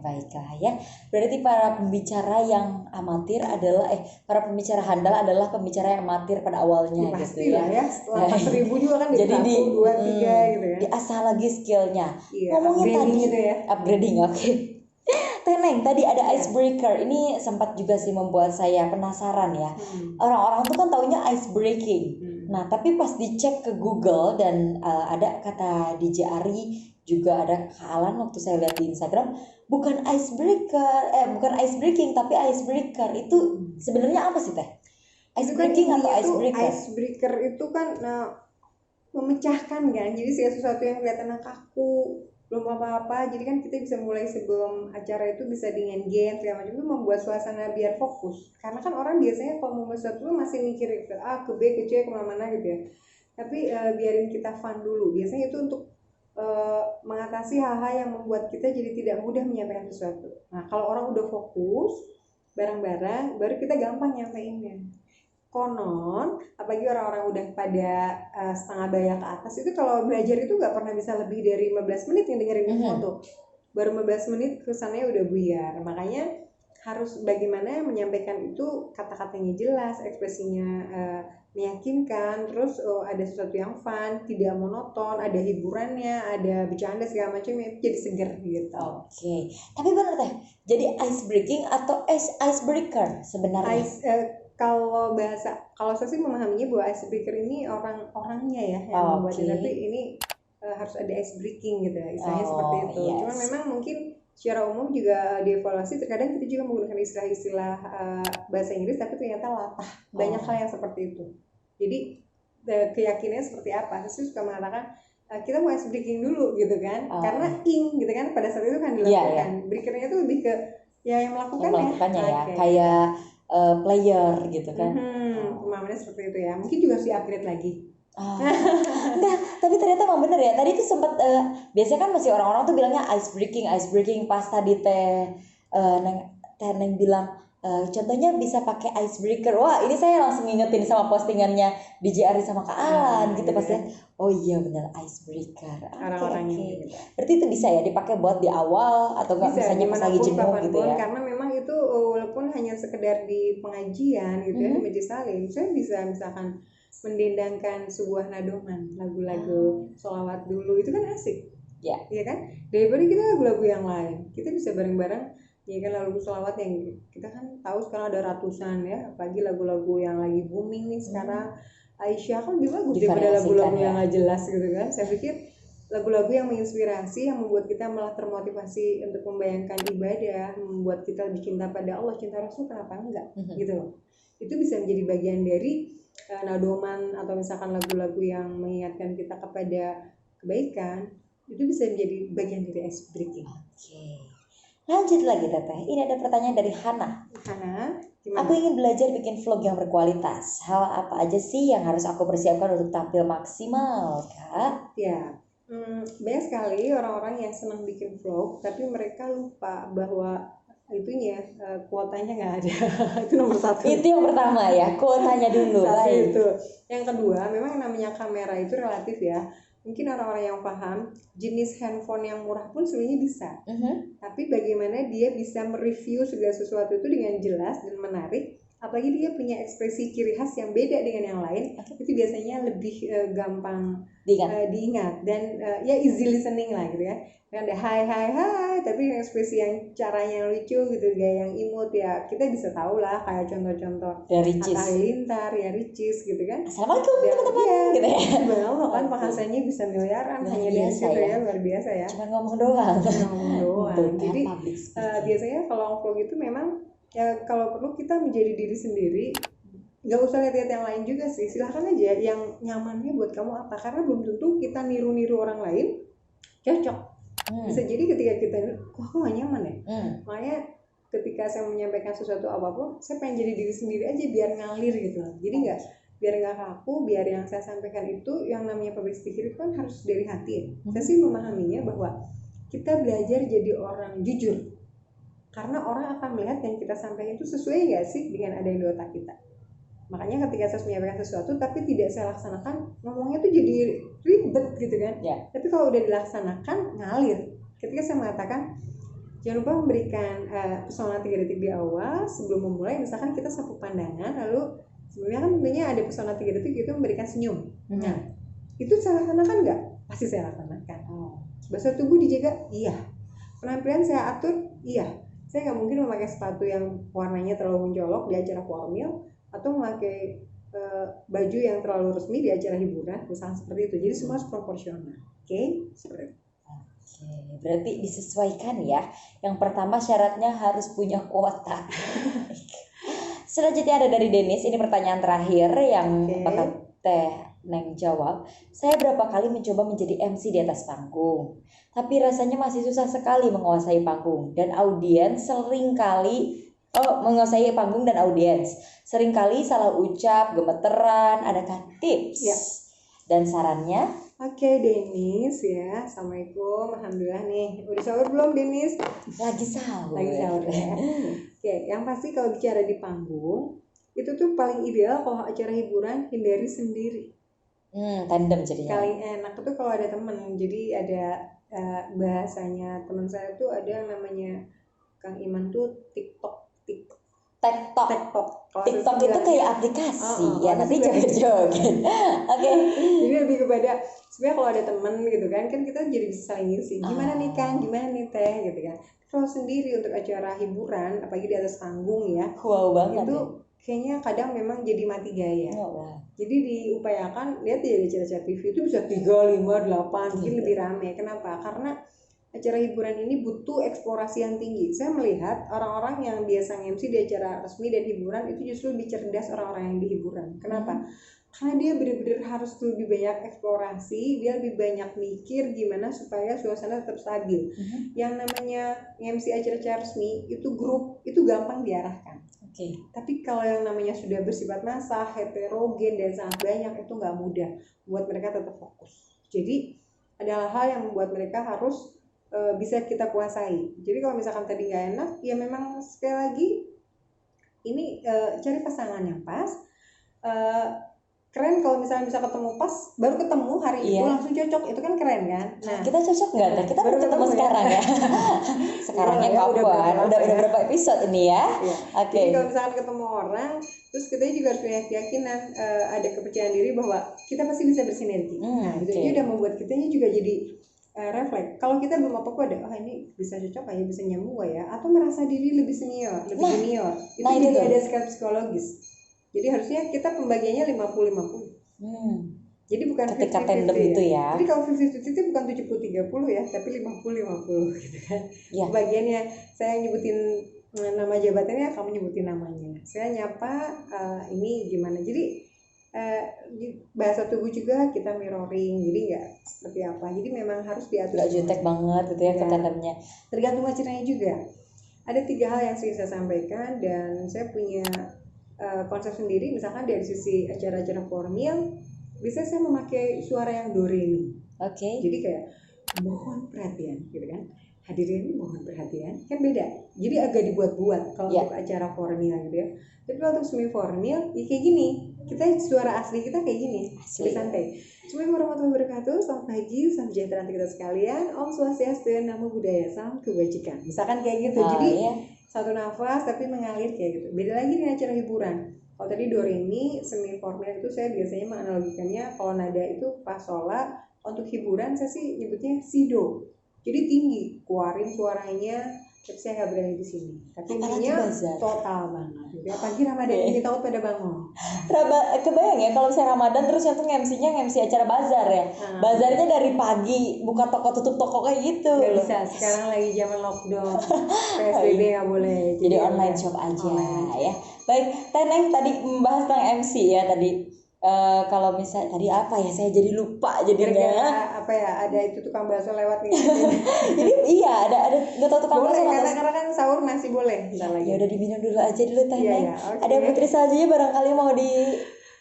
Speaker 1: Baiklah ya. Berarti para pembicara yang amatir adalah para pembicara handal adalah pembicara yang amatir pada awalnya
Speaker 2: pasti
Speaker 1: gitu
Speaker 2: ya. Ya, setelah 4.000 juga kan
Speaker 1: jadi
Speaker 2: 1, 2, 3 gitu ya.
Speaker 1: Diasah lagi skillnya.
Speaker 2: Iya,
Speaker 1: Ngomongin tadi
Speaker 2: gitu ya.
Speaker 1: Upgrading, oke. Teneng, tadi ada icebreaker. Ini sempat juga sih membuat saya penasaran ya. Orang-orang tuh kan taunya ice breaking. Nah, tapi pas dicek ke Google dan ada kata DJ Ari, juga ada Kak Alan waktu saya lihat di Instagram, bukan bukan ice breaking tapi icebreaker. Itu sebenarnya apa sih, Teh? Ice breaking atau icebreaker?
Speaker 2: Icebreaker itu kan memecahkan kan. Jadi sesuatu yang kelihatan kaku, belum apa-apa, jadi kan kita bisa mulai sebelum acara itu bisa dengan game segala macam, itu membuat suasana biar fokus. Karena kan orang biasanya kalau mau sesuatu masih mikir ke A, ke B, ke C, kemana-mana gitu ya. Tapi biarin kita fun dulu. Biasanya itu untuk mengatasi hal-hal yang membuat kita jadi tidak mudah menyampaikan sesuatu. Nah, kalau orang udah fokus bareng-bareng, baru kita gampang nyampeinnya. Konon, apalagi orang-orang udah pada setengah baya ke atas, itu kalau belajar itu nggak pernah bisa lebih dari 15 menit yang dengerin foto. Baru 15 menit kesannya udah buyar. Makanya harus bagaimana menyampaikan itu, kata-katanya jelas, ekspresinya meyakinkan, terus ada sesuatu yang fun, tidak monoton, ada hiburannya, ada bercanda segala macam, jadi seger gitu.
Speaker 1: Oke. Tapi benar Teh, jadi ice breaking atau icebreaker sebenarnya?
Speaker 2: Kalau saya sih memahaminya bahwa icebreaker ini orang-orangnya ya yang membuatnya, tapi ini harus ada ice breaking gitu ya, istilahnya seperti itu. Yes. Cuma memang mungkin secara umum juga dievaluasi, terkadang kita juga menggunakan istilah-istilah bahasa Inggris tapi ternyata latah. Banyak hal yang seperti itu. Jadi keyakinannya seperti apa? Saya suka mengatakan kita mau ice breaking dulu gitu kan, karena gitu kan pada saat itu kan dilakukan. Breakernya itu lebih ke yang melakukannya
Speaker 1: ya, kayak player gitu kan.
Speaker 2: Pemahamannya seperti itu ya. Mungkin juga si upgrade lagi.
Speaker 1: Enggak, tapi ternyata emang bener ya. Tadi tuh sempat biasanya kan masih orang-orang tuh bilangnya ice breaking. Pas tadi Neng bilang contohnya bisa pakai icebreaker. Wah, ini saya langsung ngingetin sama postingannya DJ Ari sama Kak Alan gitu pas lihat. Oh iya benar, icebreaker.
Speaker 2: Orang-orangnya.
Speaker 1: Berarti itu bisa ya dipakai buat di awal atau enggak misalnya pas lagi jenuh gitu ya.
Speaker 2: Karena memang itu walaupun hanya sekedar di pengajian gitu ya, di majelis salim, saya bisa misalkan mendendangkan sebuah nadoman, lagu-lagu sholawat dulu, itu kan asik.
Speaker 1: Ya.
Speaker 2: Iya kan? Daripada kita lagu-lagu yang lain, kita bisa bareng-bareng. Ya kan, lagu sholawat yang kita kan tahu sekarang ada ratusan ya, apalagi lagu-lagu yang lagi booming nih sekarang. Aisyah kan lebih bagus daripada lagu-lagu yang nggak jelas gitu kan. Saya pikir lagu-lagu yang menginspirasi, yang membuat kita malah termotivasi untuk membayangkan ibadah, membuat kita lebih cinta pada Allah, cinta Rasul, kenapa enggak gitu loh. Itu bisa menjadi bagian dari nadoman atau misalkan lagu-lagu yang mengingatkan kita kepada kebaikan, itu bisa menjadi bagian dari ice breaking.
Speaker 1: Oke. Lanjut lagi Teteh, ini ada pertanyaan dari Hana.
Speaker 2: Gimana?
Speaker 1: Aku ingin belajar bikin vlog yang berkualitas. Hal apa aja sih yang harus aku persiapkan untuk tampil maksimal, Kak?
Speaker 2: Ya, banyak sekali orang-orang yang senang bikin vlog, tapi mereka lupa bahwa itunya kuotanya nggak ada. Itu nomor satu.
Speaker 1: Itu yang pertama ya, kuotanya dulu.
Speaker 2: Satu
Speaker 1: Baik.
Speaker 2: itu. Yang kedua, memang namanya kamera itu relatif ya. Mungkin orang-orang yang paham jenis handphone yang murah pun sebenarnya bisa. Tapi bagaimana dia bisa mereview segala sesuatu itu dengan jelas dan menarik, apalagi dia punya ekspresi ciri khas yang beda dengan yang lain, itu biasanya lebih gampang diingat dan ya easy listening lah gitu ya. Kan ada hai hai hai, tapi ekspresi yang caranya yang lucu gitu, gaya yang imut ya, kita bisa tahu lah kayak contoh-contoh Atta Halilintar ya, Ricis gitu kan.
Speaker 1: Assalamualaikum teman-teman
Speaker 2: Ya,
Speaker 1: gitu ya.
Speaker 2: Subhanallah kan bahasanya bisa miliaran hanya dari situ ya, luar biasa ya.
Speaker 1: Cuma ngomong doang.
Speaker 2: Ngomong doang. Jadi biasanya kalau vlog itu memang ya kalau perlu kita menjadi diri sendiri, nggak usah lihat yang lain juga sih, silahkan aja yang nyamannya buat kamu apa, karena belum tentu kita niru-niru orang lain cocok. Bisa jadi ketika kita kok nggak nyaman ya, makanya ketika saya menyampaikan sesuatu apapun, saya pengen jadi diri sendiri aja biar ngalir gitu loh. Jadi biar nggak kaku, biar yang saya sampaikan itu yang namanya public speaker itu kan harus dari hati. Saya sih memahaminya bahwa kita belajar jadi orang jujur, karena orang akan melihat yang kita sampaikan itu sesuai nggak sih dengan ada yang di otak kita. Makanya ketika saya menyampaikan sesuatu tapi tidak saya laksanakan, ngomongnya tuh jadi ribet gitu kan. Tapi kalau udah dilaksanakan ngalir. Ketika saya mengatakan jangan lupa memberikan pesona 3 detik di awal sebelum memulai, misalkan kita sapu pandangan, lalu sebelumnya kan tentunya ada pesona 3 detik itu memberikan senyum. Nah, itu saya laksanakan nggak? Pasti saya laksanakan. Bahasa tubuh dijaga? Iya. Penampilan saya atur? Iya. Saya nggak mungkin memakai sepatu yang warnanya terlalu mencolok di acara formal, atau memakai baju yang terlalu resmi di acara hiburan, misalnya seperti itu. Jadi semua harus proporsional. Oke, seperti itu.
Speaker 1: Berarti disesuaikan ya. Yang pertama syaratnya harus punya kuota. Selanjutnya ada dari Denis. Ini pertanyaan terakhir yang bakal Teh Neng jawab. Saya berapa kali mencoba menjadi MC di atas panggung, tapi rasanya masih susah sekali menguasai panggung dan audiens menguasai panggung dan audiens. Seringkali salah ucap, gemeteran. Adakah tips dan sarannya?
Speaker 2: Oke, Denis ya. Assalamualaikum. Alhamdulillah nih. Udah sahur belum, Denis?
Speaker 1: Lagi sahur
Speaker 2: ya. Oke, yang pasti kalau bicara di panggung, itu tuh paling ideal kalau acara hiburan hindari sendiri.
Speaker 1: Tandem jadinya.
Speaker 2: Paling enak itu kalau ada temen. Jadi ada bahasanya teman saya tuh ada yang namanya Kang Iman tuh TikTok
Speaker 1: itu kayak aplikasi ya, nanti joget-joget. Oke.
Speaker 2: Jadi lebih kepada sebenarnya kalau ada temen gitu kan kita jadi bisa saling ngisi. Gimana nih Kang, gimana nih Teh gitu kan. Kalau sendiri untuk acara hiburan apalagi di atas panggung ya,
Speaker 1: wow banget
Speaker 2: itu kayaknya kadang memang jadi mati gaya. Jadi diupayakan, lihat ya di acara TV itu bisa 3, 5, 8 mungkin lebih rame. Kenapa? Karena acara hiburan ini butuh eksplorasi yang tinggi. Saya melihat orang-orang yang biasa MC di acara resmi dan hiburan itu justru lebih cerdas orang-orang yang di hiburan. Kenapa? Karena dia benar-benar harus lebih banyak eksplorasi, dia lebih banyak mikir gimana supaya suasana tetap stabil. Yang namanya MC acara-acara resmi itu grup, itu gampang diarahkan. Tapi kalau yang namanya sudah bersifat massa, heterogen dan sangat banyak, itu nggak mudah buat mereka tetap fokus. Jadi ada hal yang membuat mereka harus bisa kita kuasai. Jadi kalau misalkan tadi nggak enak, ya memang sekali lagi ini cari pasangan yang pas. Keren kalau misalnya bisa ketemu pas, baru ketemu hari itu langsung cocok, itu kan keren kan.
Speaker 1: Nah, kita cocok nggak? Kita baru ketemu sekarang ya. Sekarangnya kapan? Udah berapa episode ini ya?
Speaker 2: Jadi kalau misalkan ketemu orang, terus kita juga harus punya keyakinan, ada kepercayaan diri bahwa kita pasti bisa bersinergi. Nah, itu udah membuat kitanya juga jadi refleks. Kalau kita belum apa-apa ada, ini bisa cocok kayak bisa nyambung gak ya, atau merasa diri lebih senior, lebih junior, itu jadi ada skala psikologis. Jadi harusnya kita pembagiannya 50-50. Jadi bukan
Speaker 1: ketika tandem itu ya.
Speaker 2: Jadi kalau 50-50 itu bukan 70-30 ya, tapi 50-50 gitu kan. Bagiannya saya nyebutin nama jabatannya, kamu nyebutin namanya. Saya nyapa ini gimana. Jadi bahasa tubuh juga kita mirroring, jadi nggak seperti apa, jadi memang harus diatur.
Speaker 1: Nggak jutek banget gitu ya ketandemnya.
Speaker 2: Tergantung acaranya juga. Ada 3 hal yang sering saya sampaikan dan saya punya konsep sendiri. Misalkan dari sisi acara-acara formal, bisa saya memakai suara yang do re mi. Jadi kayak mohon perhatian gitu kan. hadirin mohon perhatian, kan beda. Jadi agak dibuat-buat kalau untuk acara formal gitu ya. Tapi kalau untuk semi formal ya kayak gini, kita suara asli kita kayak gini, lebih santai. Assalamualaikum warahmatullahi wabarakatuh, selamat pagi, salam sejahtera untuk kita sekalian, Om Swastiastu, Namo Buddhaya, salam kebajikan. Misalkan kayak gitu. Jadi satu nafas tapi mengalir kayak gitu. Beda lagi dengan acara hiburan. Kalau tadi do re mi semi formal itu saya biasanya menganalogikannya kalau nada itu fa sol la. Untuk hiburan saya sih nyebutnya sido. Jadi tinggi, keluarin suaranya, tapi saya nggak berani di sini. Tapi intinya total banget. Jadi pagi Ramadan ini takut pada bangun.
Speaker 1: Kebayang ya kalau misalnya Ramadan terus yang tuh MC-nya MC acara bazar ya. Bazarnya dari pagi, buka toko tutup toko kayak gitu.
Speaker 2: Gak bisa, sekarang lagi zaman lockdown. PSBB nggak boleh.
Speaker 1: Jadi online shop aja ya. Baik, Teneng tadi membahas tentang MC ya tadi. Kalau misalnya tadi apa ya, saya jadi lupa jadinya.
Speaker 2: Apa ya, ada itu tukang bakso lewat nih.
Speaker 1: Jadi iya ada nggak tahu tukang bakso.
Speaker 2: Boleh karena kan sahur masih boleh.
Speaker 1: Ya udah diminum dulu aja dulu Teh Neng. Okay. Ada putri saljunya barangkali mau di.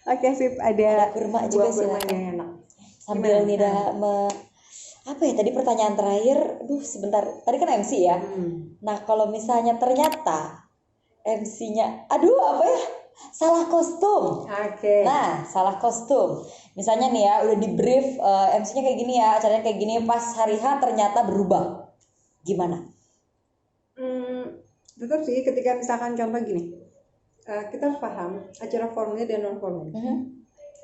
Speaker 2: Oke sip, ada
Speaker 1: kurma juga silakan.
Speaker 2: Enak.
Speaker 1: Sambil Nida apa ya tadi pertanyaan terakhir, sebentar. Tadi kan MC ya. Nah kalau misalnya ternyata MC-nya, apa ya? Salah kostum.
Speaker 2: Oke.
Speaker 1: Nah, salah kostum. Misalnya nih ya, udah di brief MC-nya kayak gini ya, acaranya kayak gini, pas hari H ternyata berubah. Gimana?
Speaker 2: Tetap sih ketika misalkan contoh gini. Kita harus paham acara formal dan non formal.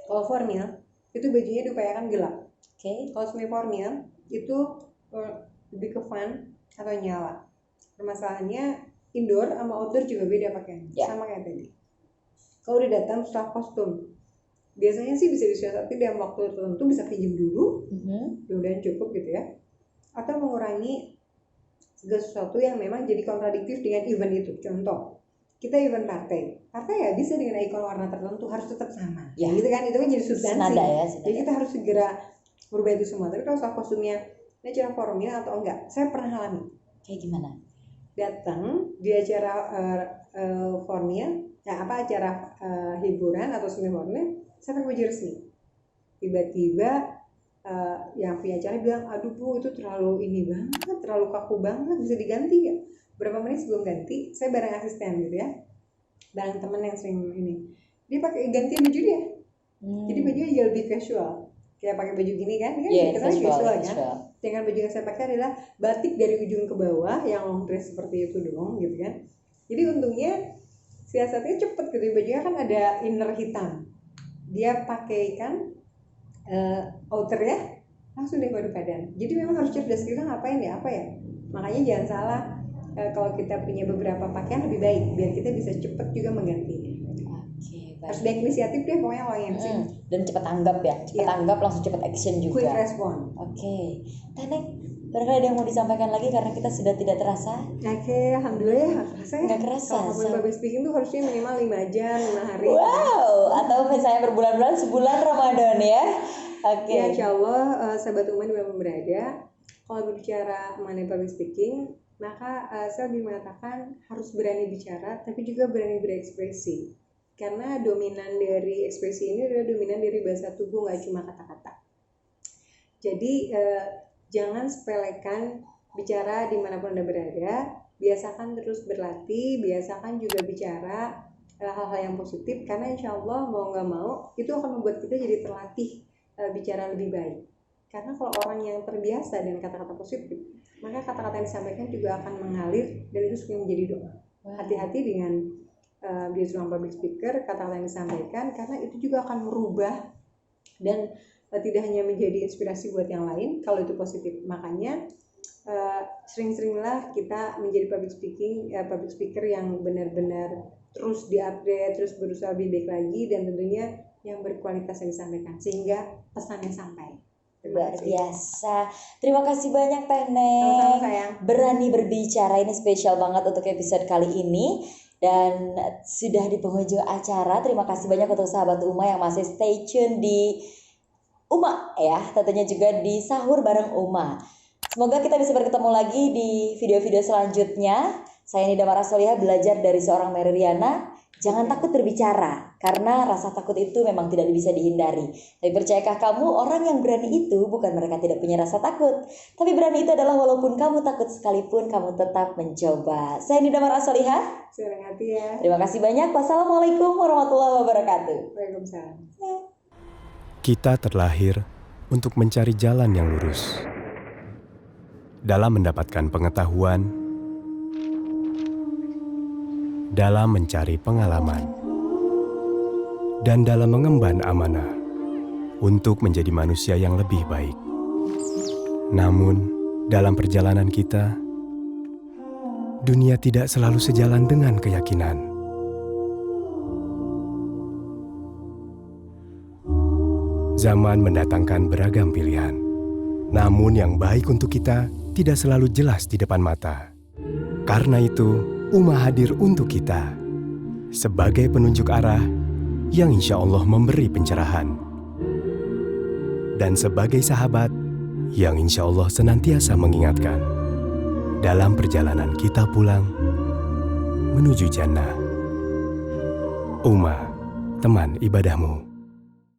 Speaker 2: Kalau formal itu bajunya diupayakan gelap.
Speaker 1: Oke.
Speaker 2: Kalau semi formal itu lebih ke fun atau nyala. Permasalahannya indoor sama outdoor juga beda pakaiannya. Sama kayak tadi. Kalau udah datang setelah kostum, biasanya sih bisa disiasati dalam waktu tertentu, bisa pinjam dulu, mudah-mudahan cukup gitu ya, atau mengurangi segala sesuatu yang memang jadi kontradiktif dengan event itu. Contoh, kita event partai ya bisa dengan ikon warna tertentu harus tetap sama, gitu kan, itu kan jadi substansi. Jadi kita harus segera merubah itu semua. Tapi kalau soal kostumnya, ini acara formal atau enggak, saya pernah alami.
Speaker 1: Kayak gimana?
Speaker 2: Datang di acara formal. Acara hiburan atau semi formal, saya pakai baju resmi. Tiba-tiba yang punya acara bilang, aduh Bu, itu terlalu ini banget, terlalu kaku banget, bisa diganti ya? Berapa menit sebelum ganti, saya bareng asisten gitu ya, bareng temen yang sering ini, dia pakai ganti baju dia. Jadi bajunya jadi lebih casual, kayak pakai baju gini kan, kita casual kan. Dengan baju yang saya pakai adalah batik dari ujung ke bawah, yang long dress seperti itu dong, gitu kan. Jadi untungnya siasatnya cepet gitu, bajunya kan ada inner hitam, dia pakaikan outer ya, langsung deh pada badan. Jadi memang harus cerdas, kita ngapain ya, apa ya. Makanya jangan salah, kalau kita punya beberapa pakaian lebih baik, biar kita bisa cepet juga menggantinya. Harus banyak inisiatif deh pokoknya kalau yang MC.
Speaker 1: Dan cepet tanggap ya, tanggap langsung cepet action juga.
Speaker 2: Quick respon.
Speaker 1: Teneng, barangkali ada yang mau disampaikan lagi karena kita sudah tidak terasa.
Speaker 2: Alhamdulillah ya
Speaker 1: nggak kerasa.
Speaker 2: Kalau ngomongin public speaking tuh harusnya minimal 5 jam, 5 hari.
Speaker 1: Wow, atau misalnya berbulan-bulan, sebulan Ramadan ya.
Speaker 2: Ya insya Allah sahabat Uma dimanapun berada, kalau berbicara mengenai public speaking, maka saya lebih mengatakan harus berani bicara, tapi juga berani berekspresi. Karena dominan dari ekspresi ini adalah dominan dari bahasa tubuh, nggak cuma kata-kata. Jadi jangan sepelekan bicara dimanapun Anda berada, biasakan terus berlatih, biasakan juga bicara hal-hal yang positif, karena insya Allah mau nggak mau itu akan membuat kita jadi terlatih bicara lebih baik. Karena kalau orang yang terbiasa dengan kata-kata positif, maka kata-kata yang disampaikan juga akan mengalir dan itu sering menjadi doa. Hati-hati dengan dia seorang public speaker, kata-kata yang disampaikan, karena itu juga akan merubah dan tidak hanya menjadi inspirasi buat yang lain kalau itu positif. Makanya sering-seringlah kita menjadi public speaker yang benar-benar terus diupdate, terus berusaha lebih baik lagi, dan tentunya yang berkualitas yang disampaikan sehingga pesannya sampai.
Speaker 1: Luar biasa. Terima kasih banyak Teneng.
Speaker 2: Sama-sama sayang.
Speaker 1: Berani berbicara, ini spesial banget untuk episode kali ini. Dan sudah di penghujung acara, terima kasih banyak untuk sahabat Uma yang masih stay tune di Uma ya, tentunya juga di sahur bareng Uma. Semoga kita bisa bertemu lagi di video-video selanjutnya. Saya Nida Marasolihah, belajar dari seorang Mary Riana. Jangan takut berbicara, karena rasa takut itu memang tidak bisa dihindari. Tapi percayakah kamu, orang yang berani itu bukan mereka tidak punya rasa takut. Tapi berani itu adalah walaupun kamu takut sekalipun, kamu tetap mencoba. Saya Nida Marasolihah.
Speaker 2: Senang hati ya.
Speaker 1: Terima kasih banyak. Wassalamualaikum warahmatullahi wabarakatuh.
Speaker 2: Waalaikumsalam.
Speaker 3: Kita terlahir untuk mencari jalan yang lurus. Dalam mendapatkan pengetahuan, dalam mencari pengalaman, dan dalam mengemban amanah untuk menjadi manusia yang lebih baik. Namun, dalam perjalanan kita, dunia tidak selalu sejalan dengan keyakinan. Zaman mendatangkan beragam pilihan, namun yang baik untuk kita tidak selalu jelas di depan mata. Karena itu, Ummah hadir untuk kita sebagai penunjuk arah yang insya Allah memberi pencerahan, dan sebagai sahabat yang insya Allah senantiasa mengingatkan dalam perjalanan kita pulang menuju jannah. Ummah, teman ibadahmu.